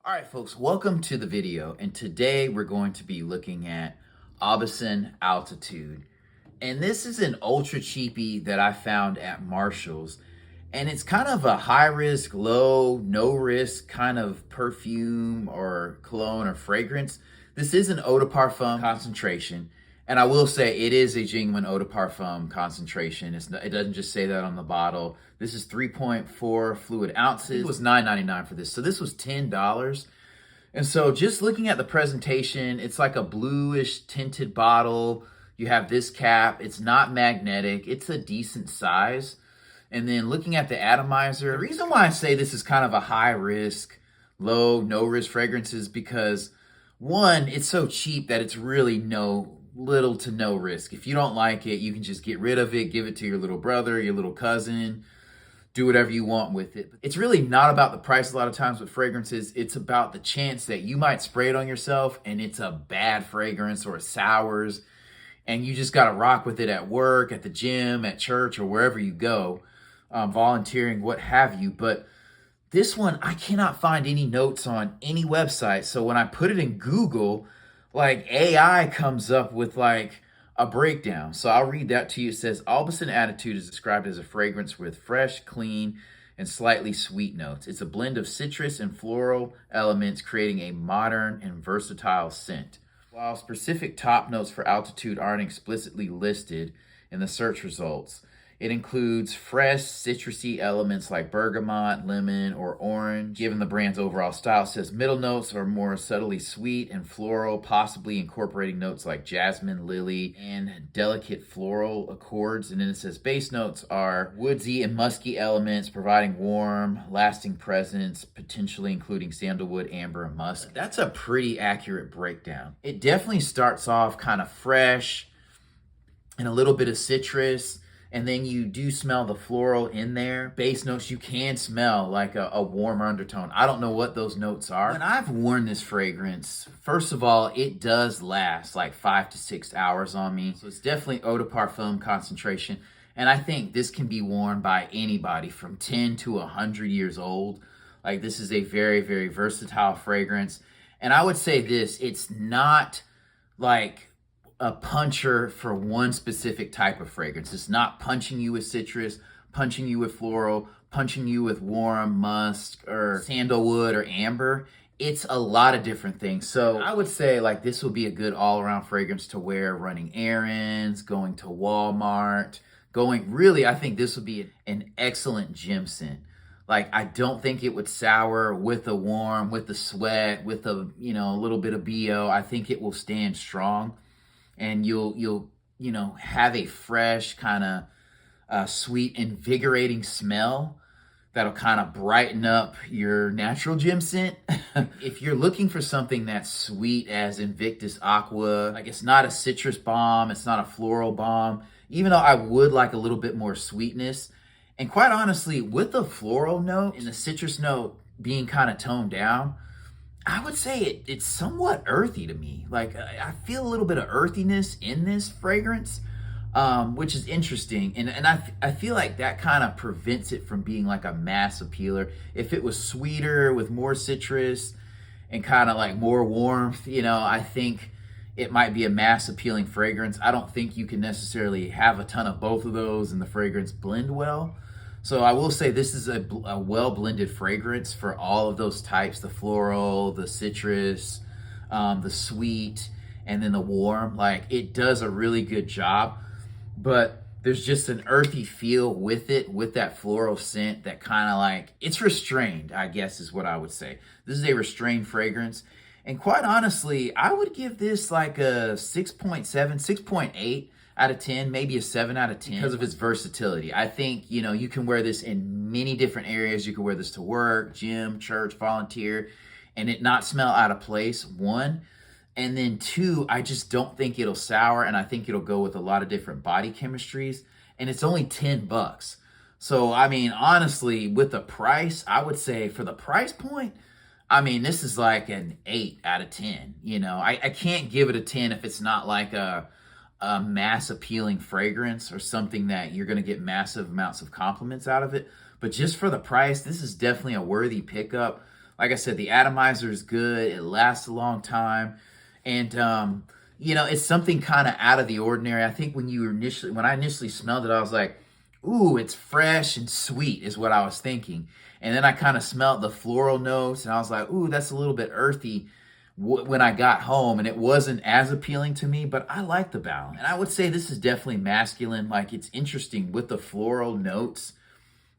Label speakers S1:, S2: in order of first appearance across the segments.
S1: All right, folks, welcome to the video. And today we're going to be looking at Aubusson Altitude. And this is an ultra cheapie that I found at Marshall's. And it's kind of a high risk, low, no risk kind of perfume or cologne or fragrance. This is an eau de parfum concentration. And I will say it is a genuine eau de parfum concentration. It doesn't just say that on the bottle. This is 3.4 fluid ounces. It was $9.99 for this. So this was $10. And so just looking at the presentation, it's like a bluish tinted bottle. You have this cap. It's not magnetic. It's a decent size. And then looking at the atomizer, the reason why I say this is kind of a high risk, low, no risk fragrance is because one, it's so cheap that it's really little to no risk. If you don't like it, you can just get rid of it, give it to your little brother, your little cousin, do whatever you want with it. It's really not about the price a lot of times with fragrances. It's about the chance that you might spray it on yourself and it's a bad fragrance or it sours and you just got to rock with it at work, at the gym, at church, or wherever you go, volunteering, what have you. But this one, I cannot find any notes on any website. So when I put it in Google, like AI comes up with like a breakdown. So I'll read that to you. It says, Aubusson Attitude is described as a fragrance with fresh, clean, and slightly sweet notes. It's a blend of citrus and floral elements, creating a modern and versatile scent. While specific top notes for Altitude aren't explicitly listed in the search results, it includes fresh, citrusy elements like bergamot, lemon, or orange. Given the brand's overall style, it says middle notes are more subtly sweet and floral, possibly incorporating notes like jasmine, lily, and delicate floral accords. And then it says base notes are woodsy and musky elements, providing warm, lasting presence, potentially including sandalwood, amber, and musk. That's a pretty accurate breakdown. It definitely starts off kind of fresh and a little bit of citrus. And then you do smell the floral in there. Base notes, you can smell like a warm undertone. I don't know what those notes are. When I've worn this fragrance, first of all, it does last like 5 to 6 hours on me. So it's definitely eau de parfum concentration. And I think this can be worn by anybody from 10 to 100 years old. Like this is a very, very versatile fragrance. And I would say this, it's not like a puncher for one specific type of fragrance. It's not punching you with citrus, punching you with floral, punching you with warm musk or sandalwood or amber. It's a lot of different things. So I would say like this will be a good all-around fragrance to wear running errands, going to Walmart, I think this would be an excellent gym scent. Like, I don't think it would sour with the warm, with the sweat, with a little bit of BO. I think it will stand strong. And you'll have a fresh kind of sweet, invigorating smell that'll kind of brighten up your natural gym scent. If you're looking for something that's sweet as Invictus Aqua, like it's not a citrus bomb, it's not a floral bomb, even though I would like a little bit more sweetness. And quite honestly, with the floral note and the citrus note being kind of toned down, I would say it's somewhat earthy to me. Like I feel a little bit of earthiness in this fragrance, which is interesting. And I feel like that kind of prevents it from being like a mass appealer. If it was sweeter with more citrus and kind of like more warmth, I think it might be a mass appealing fragrance. I don't think you can necessarily have a ton of both of those and the fragrance blend well. So I will say this is a well-blended fragrance for all of those types, the floral, the citrus, the sweet, and then the warm. Like, it does a really good job, but there's just an earthy feel with it, with that floral scent that kind of like, it's restrained, I guess is what I would say. This is a restrained fragrance. And quite honestly, I would give this like a 6.7, 6.8. out of 10, maybe a 7 out of 10 because of its versatility. I think, you can wear this in many different areas. You can wear this to work, gym, church, volunteer, and it not smell out of place, one. And then two, I just don't think it'll sour, and I think it'll go with a lot of different body chemistries, and it's only $10. So, I mean, honestly, with the price, I would say for the price point, I mean, this is like an 8 out of 10. I can't give it a 10 if it's not like a mass appealing fragrance or something that you're going to get massive amounts of compliments out of it. But just for the price, this is definitely a worthy pickup. Like I said, the atomizer is good. It lasts a long time. And, you know, it's something kind of out of the ordinary. I think when I initially smelled it, I was like, ooh, it's fresh and sweet is what I was thinking. And then I kind of smelled the floral notes and I was like, ooh, that's a little bit earthy when I got home, and it wasn't as appealing to me, but I like the balance. And I would say this is definitely masculine. Like, it's interesting with the floral notes.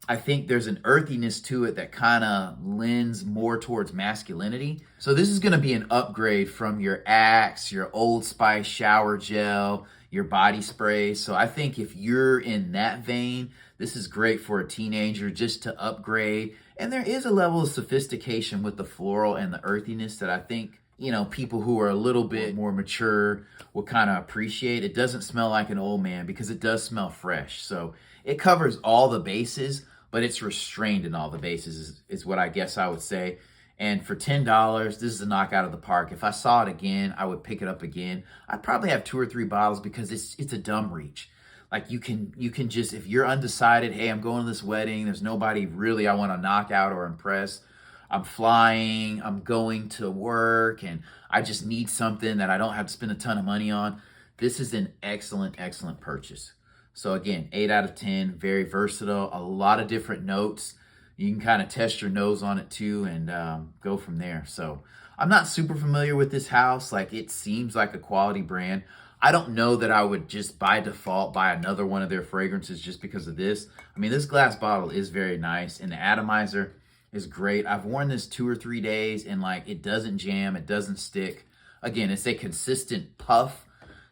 S1: I think there's an earthiness to it that kind of lends more towards masculinity. So this is going to be an upgrade from your Axe, your Old Spice shower gel, your body spray. So I think if you're in that vein, this is great for a teenager just to upgrade. And there is a level of sophistication with the floral and the earthiness that I think, you know, people who are a little bit more mature will kind of appreciate. It doesn't smell like an old man because it does smell fresh. So it covers all the bases, but it's restrained in all the bases is what I guess I would say. And for $10, this is a knockout of the park. If I saw it again, I would pick it up again. I'd probably have 2 or 3 bottles because it's a dumb reach. Like you can just, if you're undecided, hey, I'm going to this wedding, there's nobody really I want to knock out or impress. I'm flying, I'm going to work, and I just need something that I don't have to spend a ton of money on. This is an excellent, excellent purchase. So again, 8 out of 10, very versatile, a lot of different notes. You can kind of test your nose on it too and go from there. So I'm not super familiar with this house. Like, it seems like a quality brand. I don't know that I would just by default buy another one of their fragrances just because of this. I mean, this glass bottle is very nice, and the atomizer is great. I've worn this 2 or 3 days and like it doesn't jam, it doesn't stick. Again, it's a consistent puff,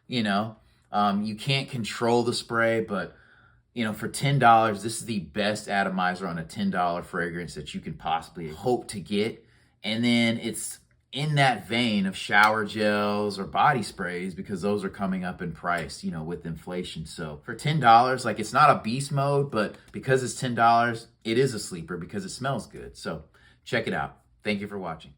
S1: you know. You can't control the spray, but you know, for $10, this is the best atomizer on a $10 fragrance that you can possibly hope to get. And then it's in that vein of shower gels or body sprays because those are coming up in price, you know, with inflation. So for $10, like, it's not a beast mode, but because it's $10, it is a sleeper because it smells good. So check it out. Thank you for watching.